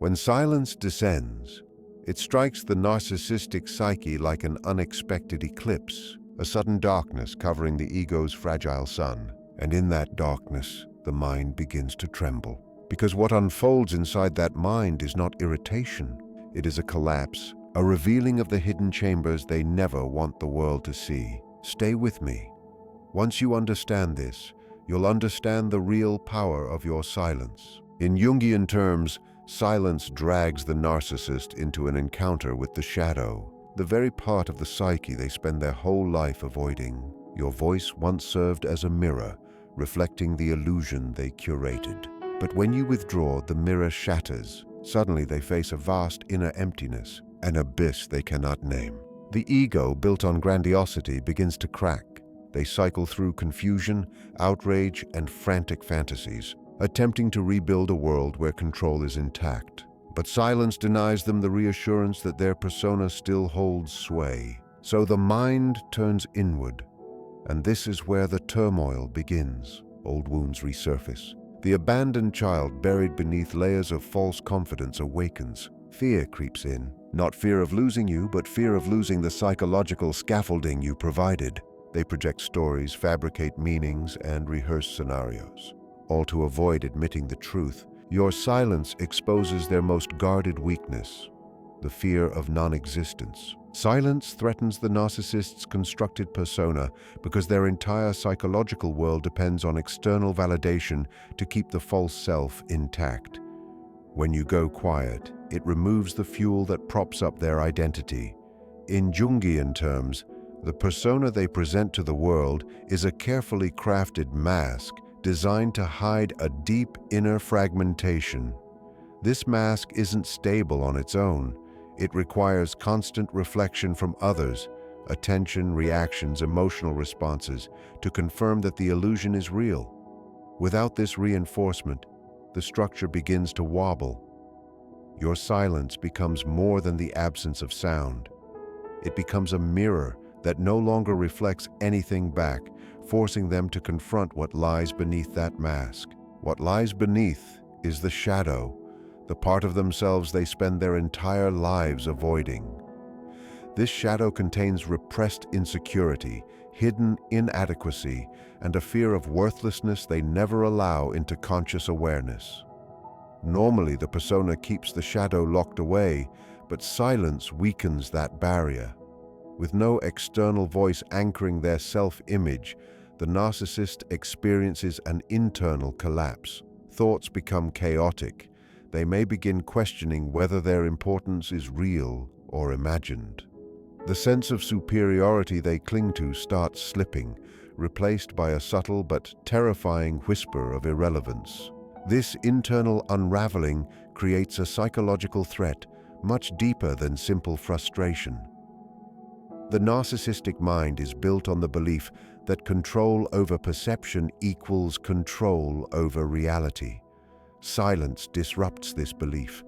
When silence descends, it strikes the narcissistic psyche like an unexpected eclipse, a sudden darkness covering the ego's fragile sun. And in that darkness, the mind begins to tremble. Because what unfolds inside that mind is not irritation, it is a collapse, a revealing of the hidden chambers they never want the world to see. Stay with me. Once you understand this, you'll understand the real power of your silence. In Jungian terms, silence drags the narcissist into an encounter with the shadow, the very part of the psyche they spend their whole life avoiding. Your voice once served as a mirror, reflecting the illusion they curated. But when you withdraw, the mirror shatters. Suddenly they face a vast inner emptiness, an abyss they cannot name. The ego, built on grandiosity, begins to crack. They cycle through confusion, outrage, and frantic fantasies, attempting to rebuild a world where control is intact. But silence denies them the reassurance that their persona still holds sway. So the mind turns inward, and this is where the turmoil begins. Old wounds resurface. The abandoned child buried beneath layers of false confidence awakens. Fear creeps in. Not fear of losing you, but fear of losing the psychological scaffolding you provided. They project stories, fabricate meanings, and rehearse scenarios, all to avoid admitting the truth. Your silence exposes their most guarded weakness, the fear of non-existence. Silence threatens the narcissist's constructed persona because their entire psychological world depends on external validation to keep the false self intact. When you go quiet, it removes the fuel that props up their identity. In Jungian terms, the persona they present to the world is a carefully crafted mask designed to hide a deep inner fragmentation. This mask isn't stable on its own. It requires constant reflection from others, attention, reactions, emotional responses, to confirm that the illusion is real. Without this reinforcement, the structure begins to wobble. Your silence becomes more than the absence of sound. It becomes a mirror that no longer reflects anything back, forcing them to confront what lies beneath that mask. What lies beneath is the shadow, the part of themselves they spend their entire lives avoiding. This shadow contains repressed insecurity, hidden inadequacy, and a fear of worthlessness they never allow into conscious awareness. Normally, the persona keeps the shadow locked away, but silence weakens that barrier. With no external voice anchoring their self-image, the narcissist experiences an internal collapse. Thoughts become chaotic. They may begin questioning whether their importance is real or imagined. The sense of superiority they cling to starts slipping, replaced by a subtle but terrifying whisper of irrelevance. This internal unraveling creates a psychological threat much deeper than simple frustration. The narcissistic mind is built on the belief that control over perception equals control over reality. Silence disrupts this belief.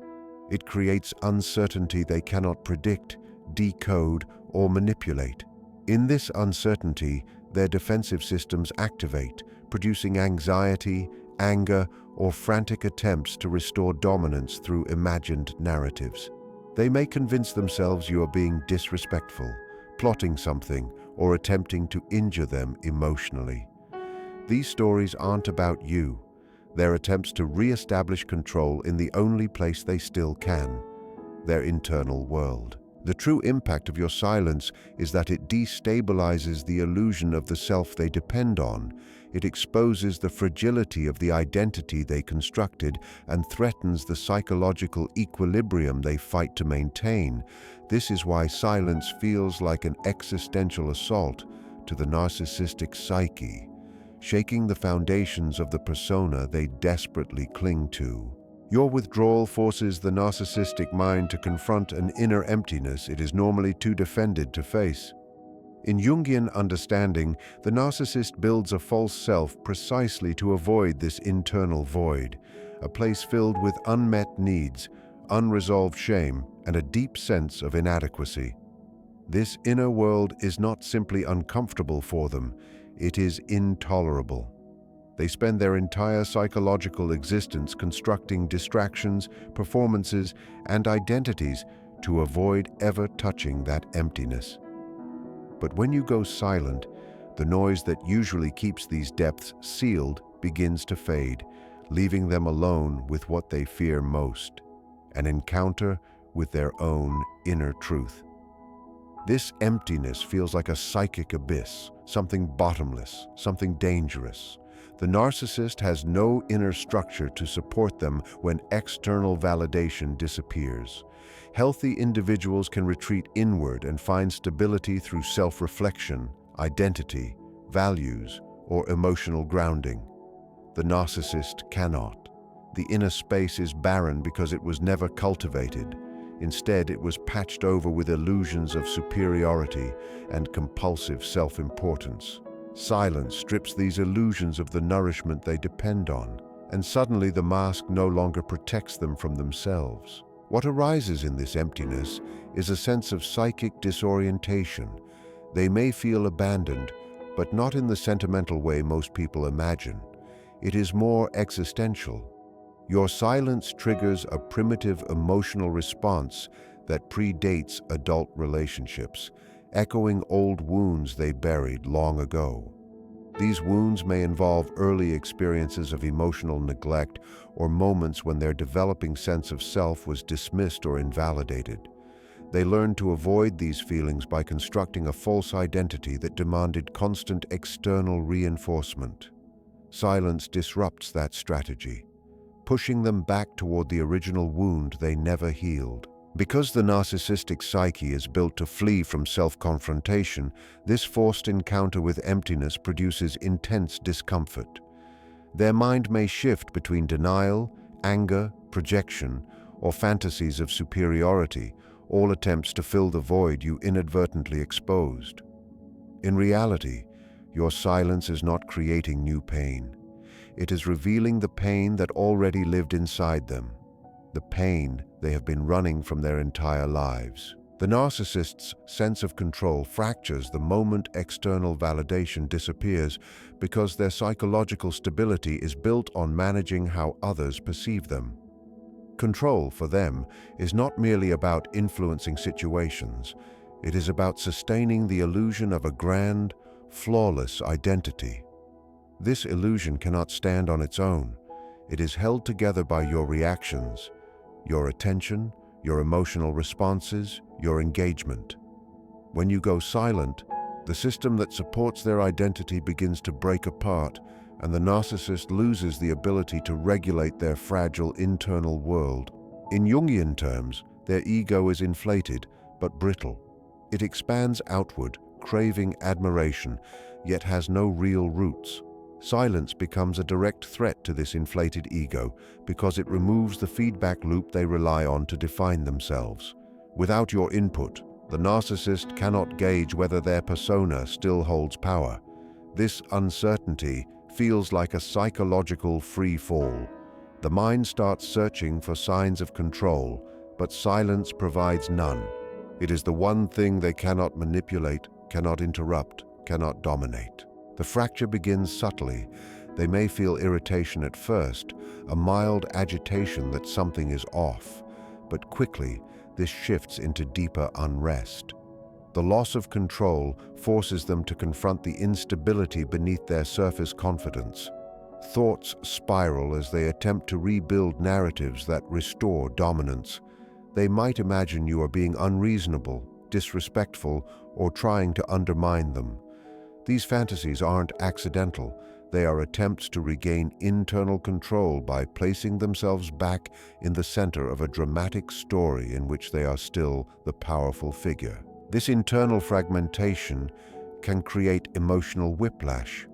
It creates uncertainty they cannot predict, decode, or manipulate. In this uncertainty, their defensive systems activate, producing anxiety, anger, or frantic attempts to restore dominance through imagined narratives. They may convince themselves you are being disrespectful, plotting something, or attempting to injure them emotionally. These stories aren't about you. They're attempts to re-establish control in the only place they still can, their internal world. The true impact of your silence is that it destabilizes the illusion of the self they depend on. It exposes the fragility of the identity they constructed and threatens the psychological equilibrium they fight to maintain. This is why silence feels like an existential assault to the narcissistic psyche, shaking the foundations of the persona they desperately cling to. Your withdrawal forces the narcissistic mind to confront an inner emptiness it is normally too defended to face. In Jungian understanding, the narcissist builds a false self precisely to avoid this internal void, a place filled with unmet needs, unresolved shame, and a deep sense of inadequacy. This inner world is not simply uncomfortable for them, it is intolerable. They spend their entire psychological existence constructing distractions, performances, and identities to avoid ever touching that emptiness. But when you go silent, the noise that usually keeps these depths sealed begins to fade, leaving them alone with what they fear most, an encounter with their own inner truth. This emptiness feels like a psychic abyss, something bottomless, something dangerous. The narcissist has no inner structure to support them when external validation disappears. Healthy individuals can retreat inward and find stability through self-reflection, identity, values, or emotional grounding. The narcissist cannot. The inner space is barren because it was never cultivated. Instead, it was patched over with illusions of superiority and compulsive self-importance. Silence strips these illusions of the nourishment they depend on, and suddenly the mask no longer protects them from themselves. What arises in this emptiness is a sense of psychic disorientation. They may feel abandoned, but not in the sentimental way most people imagine. It is more existential. Your silence triggers a primitive emotional response that predates adult relationships, echoing old wounds they buried long ago. These wounds may involve early experiences of emotional neglect or moments when their developing sense of self was dismissed or invalidated. They learned to avoid these feelings by constructing a false identity that demanded constant external reinforcement. Silence disrupts that strategy, pushing them back toward the original wound they never healed. Because the narcissistic psyche is built to flee from self-confrontation, this forced encounter with emptiness produces intense discomfort. Their mind may shift between denial, anger, projection, or fantasies of superiority, all attempts to fill the void you inadvertently exposed. In reality, your silence is not creating new pain. It is revealing the pain that already lived inside them, the pain they have been running from their entire lives. The narcissist's sense of control fractures the moment external validation disappears because their psychological stability is built on managing how others perceive them. Control, for them, is not merely about influencing situations. It is about sustaining the illusion of a grand, flawless identity. This illusion cannot stand on its own. It is held together by your reactions, your attention, your emotional responses, your engagement. When you go silent, the system that supports their identity begins to break apart, and the narcissist loses the ability to regulate their fragile internal world. In Jungian terms, their ego is inflated but brittle. It expands outward, craving admiration, yet has no real roots. Silence becomes a direct threat to this inflated ego because it removes the feedback loop they rely on to define themselves. Without your input, the narcissist cannot gauge whether their persona still holds power. This uncertainty feels like a psychological free fall. The mind starts searching for signs of control, but silence provides none. It is the one thing they cannot manipulate, cannot interrupt, cannot dominate. The fracture begins subtly. They may feel irritation at first, a mild agitation that something is off, but quickly this shifts into deeper unrest. The loss of control forces them to confront the instability beneath their surface confidence. Thoughts spiral as they attempt to rebuild narratives that restore dominance. They might imagine you are being unreasonable, disrespectful, or trying to undermine them. These fantasies aren't accidental. They are attempts to regain internal control by placing themselves back in the center of a dramatic story in which they are still the powerful figure. This internal fragmentation can create emotional whiplash.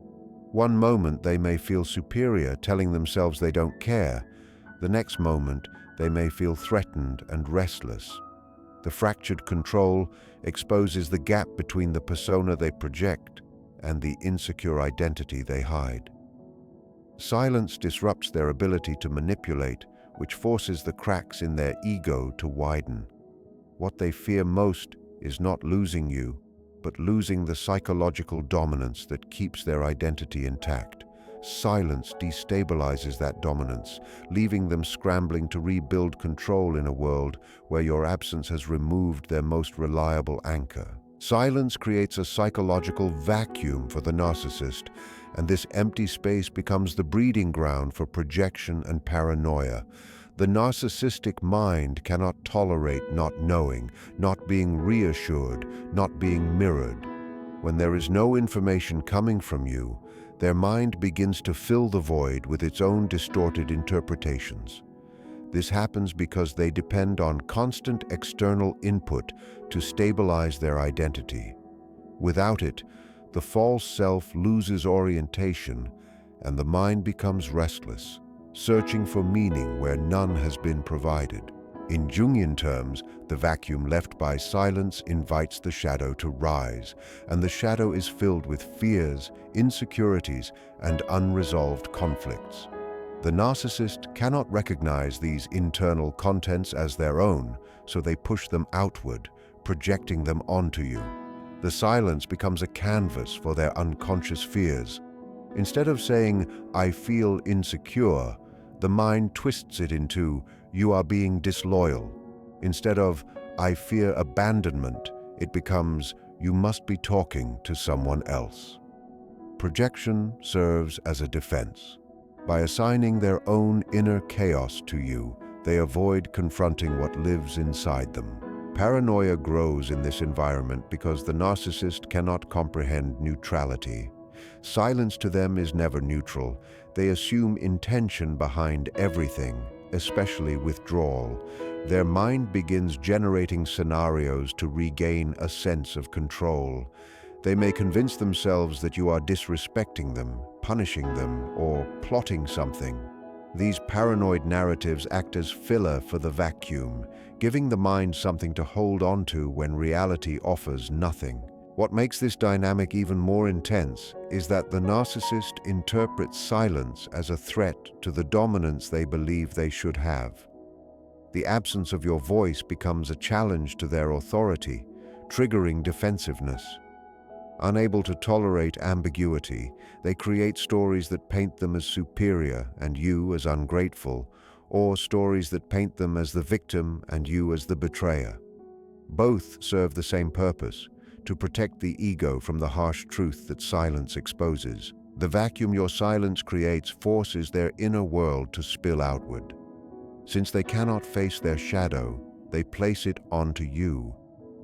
One moment they may feel superior, telling themselves they don't care. The next moment they may feel threatened and restless. The fractured control exposes the gap between the persona they project and the insecure identity they hide. Silence disrupts their ability to manipulate, which forces the cracks in their ego to widen. What they fear most is not losing you, but losing the psychological dominance that keeps their identity intact. silence destabilizes that dominance, leaving them scrambling to rebuild control in a world where your absence has removed their most reliable anchor. Silence creates a psychological vacuum for the narcissist, and this empty space becomes the breeding ground for projection and paranoia. The narcissistic mind cannot tolerate not knowing, not being reassured, not being mirrored. When there is no information coming from you, their mind begins to fill the void with its own distorted interpretations. This happens because they depend on constant external input to stabilize their identity. Without it, the false self loses orientation and the mind becomes restless, searching for meaning where none has been provided. In Jungian terms, the vacuum left by silence invites the shadow to rise, and the shadow is filled with fears, insecurities, and unresolved conflicts. The narcissist cannot recognize these internal contents as their own, so they push them outward, projecting them onto you. The silence becomes a canvas for their unconscious fears. Instead of saying, "I feel insecure," the mind twists it into, "You are being disloyal." Instead of, "I fear abandonment," it becomes, "You must be talking to someone else." Projection serves as a defense. By assigning their own inner chaos to you, they avoid confronting what lives inside them. Paranoia grows in this environment because the narcissist cannot comprehend neutrality. Silence to them is never neutral. They assume intention behind everything, especially withdrawal. Their mind begins generating scenarios to regain a sense of control. They may convince themselves that you are disrespecting them, punishing them, or plotting something. These paranoid narratives act as filler for the vacuum, giving the mind something to hold on to when reality offers nothing. What makes this dynamic even more intense is that the narcissist interprets silence as a threat to the dominance they believe they should have. The absence of your voice becomes a challenge to their authority, triggering defensiveness. Unable to tolerate ambiguity, they create stories that paint them as superior and you as ungrateful, or stories that paint them as the victim and you as the betrayer. Both serve the same purpose: to protect the ego from the harsh truth that silence exposes. The vacuum your silence creates forces their inner world to spill outward. Since they cannot face their shadow, they place it onto you,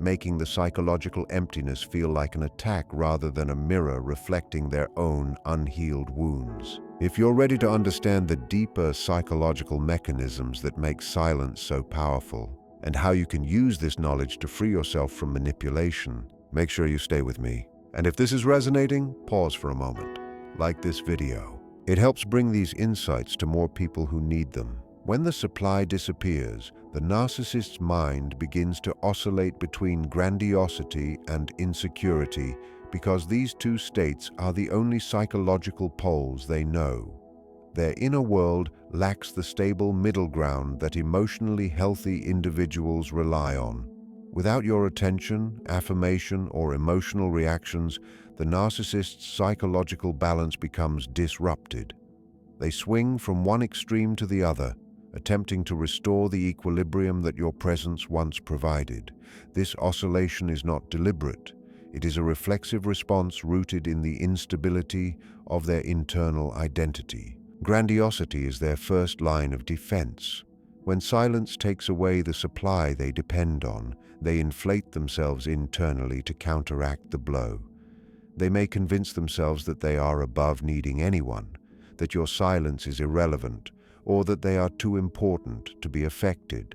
making the psychological emptiness feel like an attack rather than a mirror reflecting their own unhealed wounds. If you're ready to understand the deeper psychological mechanisms that make silence so powerful, and how you can use this knowledge to free yourself from manipulation, make sure you stay with me. And if this is resonating, pause for a moment. Like this video. It helps bring these insights to more people who need them. When the supply disappears, the narcissist's mind begins to oscillate between grandiosity and insecurity because these two states are the only psychological poles they know. Their inner world lacks the stable middle ground that emotionally healthy individuals rely on. Without your attention, affirmation, or emotional reactions, the narcissist's psychological balance becomes disrupted. They swing from one extreme to the other, attempting to restore the equilibrium that your presence once provided. This oscillation is not deliberate. It is a reflexive response rooted in the instability of their internal identity. Grandiosity is their first line of defense. When silence takes away the supply they depend on, they inflate themselves internally to counteract the blow. They may convince themselves that they are above needing anyone, that your silence is irrelevant, or that they are too important to be affected.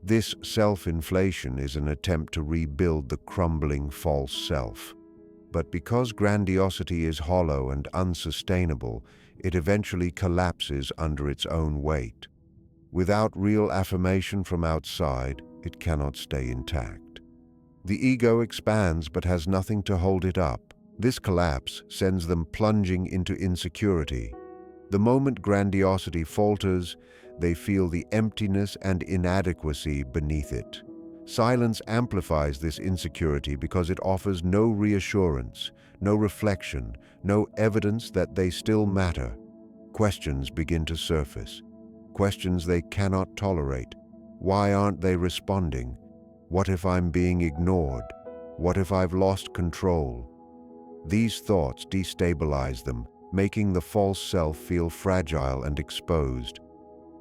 This self-inflation is an attempt to rebuild the crumbling false self. But because grandiosity is hollow and unsustainable, it eventually collapses under its own weight. Without real affirmation from outside, it cannot stay intact. The ego expands but has nothing to hold it up. This collapse sends them plunging into insecurity. The moment grandiosity falters, they feel the emptiness and inadequacy beneath it. Silence amplifies this insecurity because it offers no reassurance, no reflection, no evidence that they still matter. Questions begin to surface. Questions they cannot tolerate. Why aren't they responding? What if I'm being ignored? What if I've lost control? These thoughts destabilize them, making the false self feel fragile and exposed.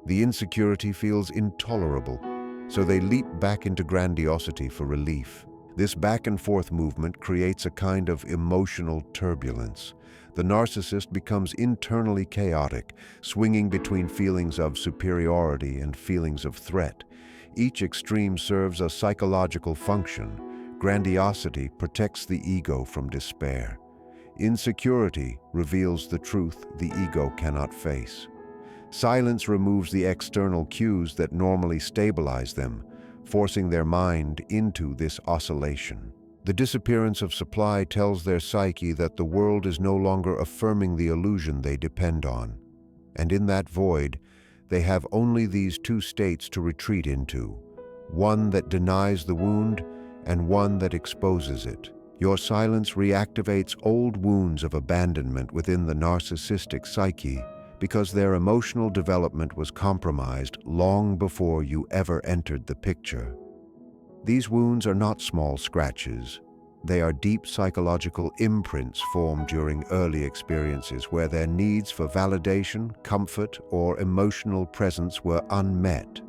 The insecurity feels intolerable, so they leap back into grandiosity for relief. This back-and-forth movement creates a kind of emotional turbulence. The narcissist becomes internally chaotic, swinging between feelings of superiority and feelings of threat. Each extreme serves a psychological function. Grandiosity protects the ego from despair. Insecurity reveals the truth the ego cannot face. Silence removes the external cues that normally stabilize them, forcing their mind into this oscillation. The disappearance of supply tells their psyche that the world is no longer affirming the illusion they depend on. And in that void, they have only these two states to retreat into, one that denies the wound and one that exposes it. Your silence reactivates old wounds of abandonment within the narcissistic psyche because their emotional development was compromised long before you ever entered the picture. These wounds are not small scratches. They are deep psychological imprints formed during early experiences where their needs for validation, comfort, or emotional presence were unmet.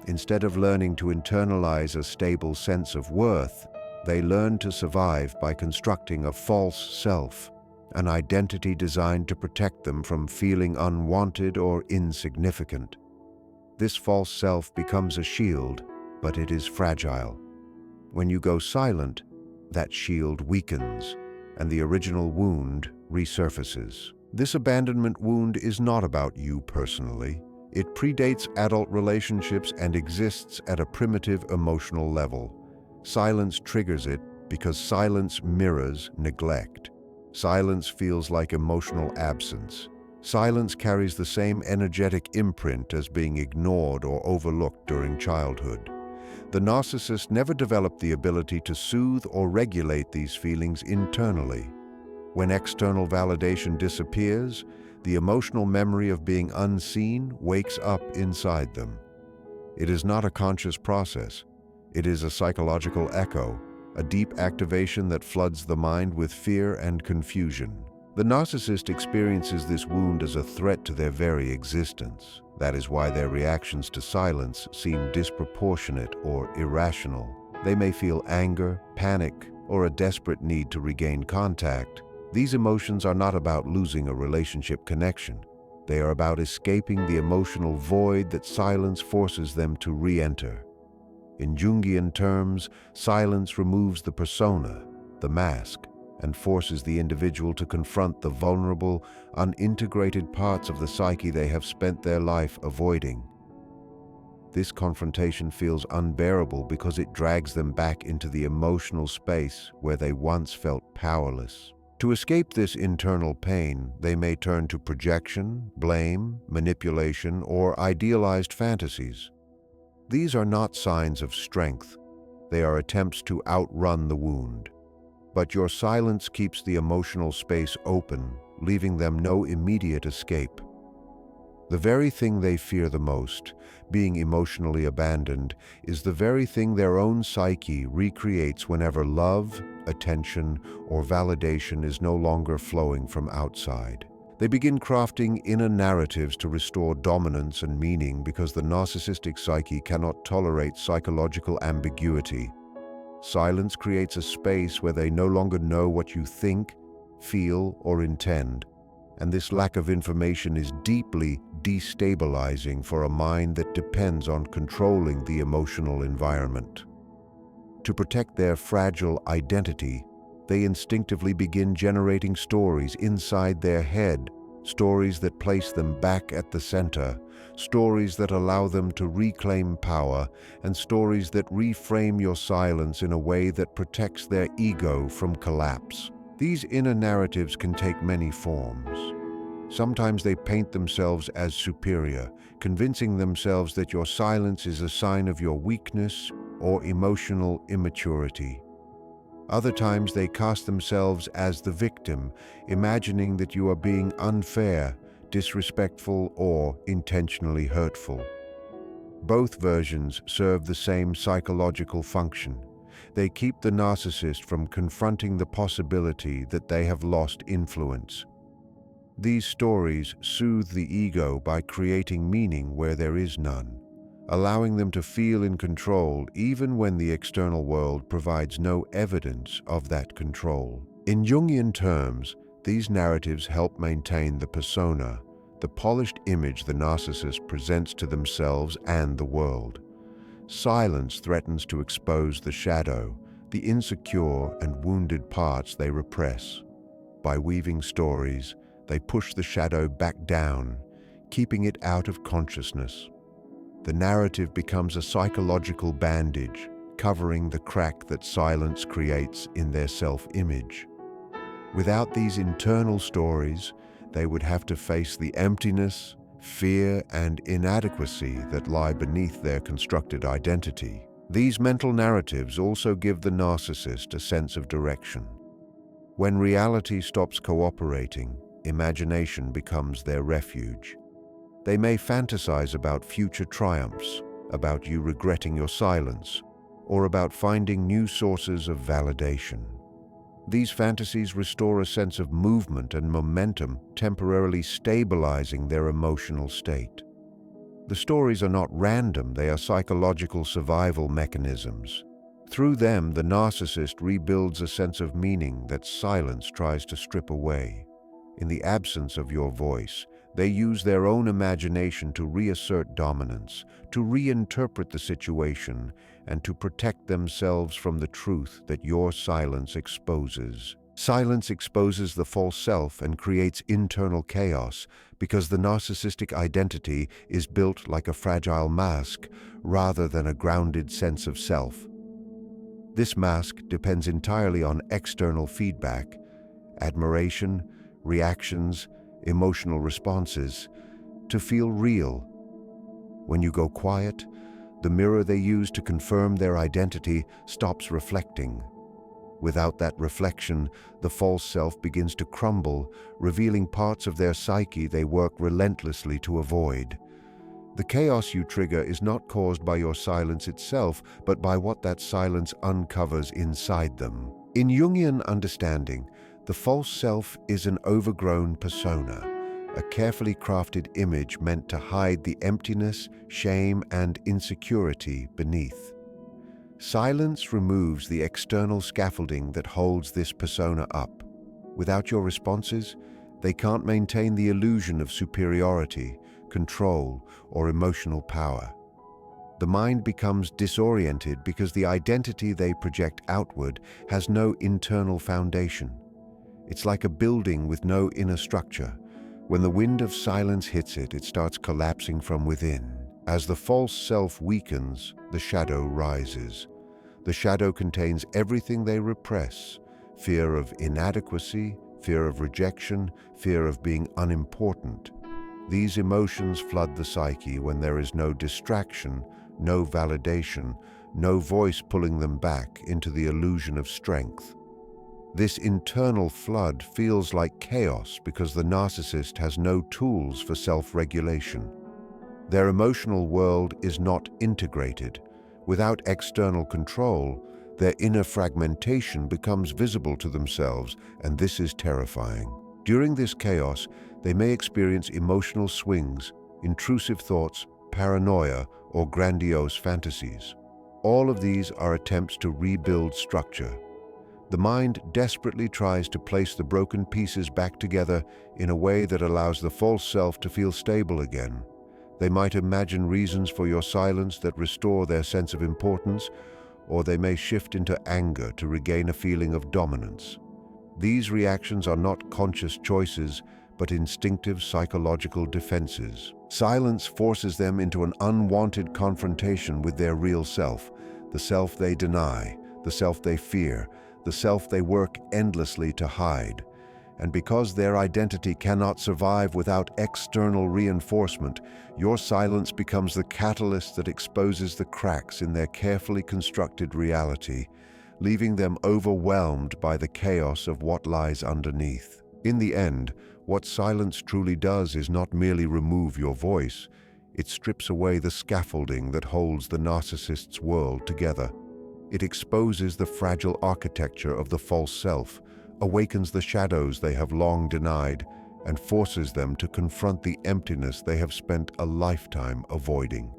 Instead of learning to internalize a stable sense of worth, they learn to survive by constructing a false self, an identity designed to protect them from feeling unwanted or insignificant. This false self becomes a shield, but it is fragile. When you go silent, that shield weakens, and the original wound resurfaces. This abandonment wound is not about you personally. It predates adult relationships and exists at a primitive emotional level. Silence triggers it because silence mirrors neglect. Silence feels like emotional absence. Silence carries the same energetic imprint as being ignored or overlooked during childhood. The narcissist never developed the ability to soothe or regulate these feelings internally. When external validation disappears, the emotional memory of being unseen wakes up inside them. It is not a conscious process. It is a psychological echo, a deep activation that floods the mind with fear and confusion. The narcissist experiences this wound as a threat to their very existence. That is why their reactions to silence seem disproportionate or irrational. They may feel anger, panic, or a desperate need to regain contact. These emotions are not about losing a relationship connection. They are about escaping the emotional void that silence forces them to re-enter. In Jungian terms, silence removes the persona, the mask, and forces the individual to confront the vulnerable, unintegrated parts of the psyche they have spent their life avoiding. This confrontation feels unbearable because it drags them back into the emotional space where they once felt powerless. To escape this internal pain, they may turn to projection, blame, manipulation, or idealized fantasies. These are not signs of strength. They are attempts to outrun the wound. But your silence keeps the emotional space open, leaving them no immediate escape. The very thing they fear the most, being emotionally abandoned, is the very thing their own psyche recreates whenever love, attention, or validation is no longer flowing from outside. They begin crafting inner narratives to restore dominance and meaning because the narcissistic psyche cannot tolerate psychological ambiguity. Silence creates a space where they no longer know what you think, feel, or intend, and this lack of information is deeply destabilizing for a mind that depends on controlling the emotional environment. To protect their fragile identity, they instinctively begin generating stories inside their head, stories that place them back at the center, stories that allow them to reclaim power, and stories that reframe your silence in a way that protects their ego from collapse. These inner narratives can take many forms. Sometimes they paint themselves as superior, convincing themselves that your silence is a sign of your weakness or emotional immaturity. Other times they cast themselves as the victim, imagining that you are being unfair, disrespectful, or intentionally hurtful. Both versions serve the same psychological function. They keep the narcissist from confronting the possibility that they have lost influence. These stories soothe the ego by creating meaning where there is none, allowing them to feel in control even when the external world provides no evidence of that control. In Jungian terms, these narratives help maintain the persona, the polished image the narcissist presents to themselves and the world. Silence threatens to expose the shadow, the insecure and wounded parts they repress. By weaving stories, they push the shadow back down, keeping it out of consciousness. The narrative becomes a psychological bandage, covering the crack that silence creates in their self-image. Without these internal stories, they would have to face the emptiness, fear, and inadequacy that lie beneath their constructed identity. These mental narratives also give the narcissist a sense of direction. When reality stops cooperating, imagination becomes their refuge. They may fantasize about future triumphs, about you regretting your silence, or about finding new sources of validation. These fantasies restore a sense of movement and momentum, temporarily stabilizing their emotional state. The stories are not random, they are psychological survival mechanisms. Through them, the narcissist rebuilds a sense of meaning that silence tries to strip away. In the absence of your voice, they use their own imagination to reassert dominance, to reinterpret the situation, and to protect themselves from the truth that your silence exposes. Silence exposes the false self and creates internal chaos because the narcissistic identity is built like a fragile mask rather than a grounded sense of self. This mask depends entirely on external feedback, admiration, reactions, emotional responses, to feel real. When you go quiet, the mirror they use to confirm their identity stops reflecting. Without that reflection, the false self begins to crumble, revealing parts of their psyche they work relentlessly to avoid. The chaos you trigger is not caused by your silence itself, but by what that silence uncovers inside them. In Jungian understanding, the false self is an overgrown persona, a carefully crafted image meant to hide the emptiness, shame, and insecurity beneath. Silence removes the external scaffolding that holds this persona up. Without your responses, they can't maintain the illusion of superiority, control, or emotional power. The mind becomes disoriented because the identity they project outward has no internal foundation. It's like a building with no inner structure. When the wind of silence hits it, it starts collapsing from within. As the false self weakens, the shadow rises. The shadow contains everything they repress: fear of inadequacy, fear of rejection, fear of being unimportant. These emotions flood the psyche when there is no distraction, no validation, no voice pulling them back into the illusion of strength. This internal flood feels like chaos because the narcissist has no tools for self-regulation. Their emotional world is not integrated. Without external control, their inner fragmentation becomes visible to themselves, and this is terrifying. During this chaos, they may experience emotional swings, intrusive thoughts, paranoia, or grandiose fantasies. All of these are attempts to rebuild structure. The mind desperately tries to place the broken pieces back together in a way that allows the false self to feel stable again. They might imagine reasons for your silence that restore their sense of importance, or they may shift into anger to regain a feeling of dominance. These reactions are not conscious choices, but instinctive psychological defenses. Silence forces them into an unwanted confrontation with their real self, the self they deny, the self they fear, the self they work endlessly to hide. And because their identity cannot survive without external reinforcement, your silence becomes the catalyst that exposes the cracks in their carefully constructed reality, leaving them overwhelmed by the chaos of what lies underneath. In the end, what silence truly does is not merely remove your voice, it strips away the scaffolding that holds the narcissist's world together. It exposes the fragile architecture of the false self, awakens the shadows they have long denied, and forces them to confront the emptiness they have spent a lifetime avoiding.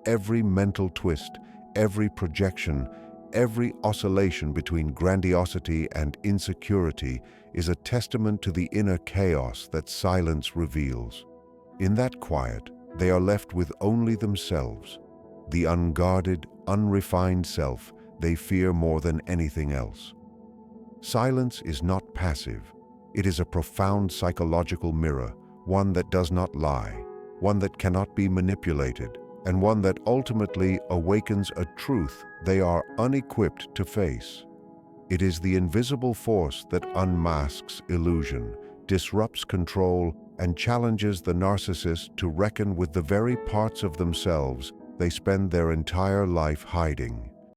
Every mental twist, every projection, every oscillation between grandiosity and insecurity is a testament to the inner chaos that silence reveals. In that quiet, they are left with only themselves, the unguarded, unrefined self they fear more than anything else. Silence is not passive. It is a profound psychological mirror, one that does not lie, one that cannot be manipulated, and one that ultimately awakens a truth they are unequipped to face. It is the invisible force that unmasks illusion, disrupts control, and challenges the narcissist to reckon with the very parts of themselves they spend their entire life hiding.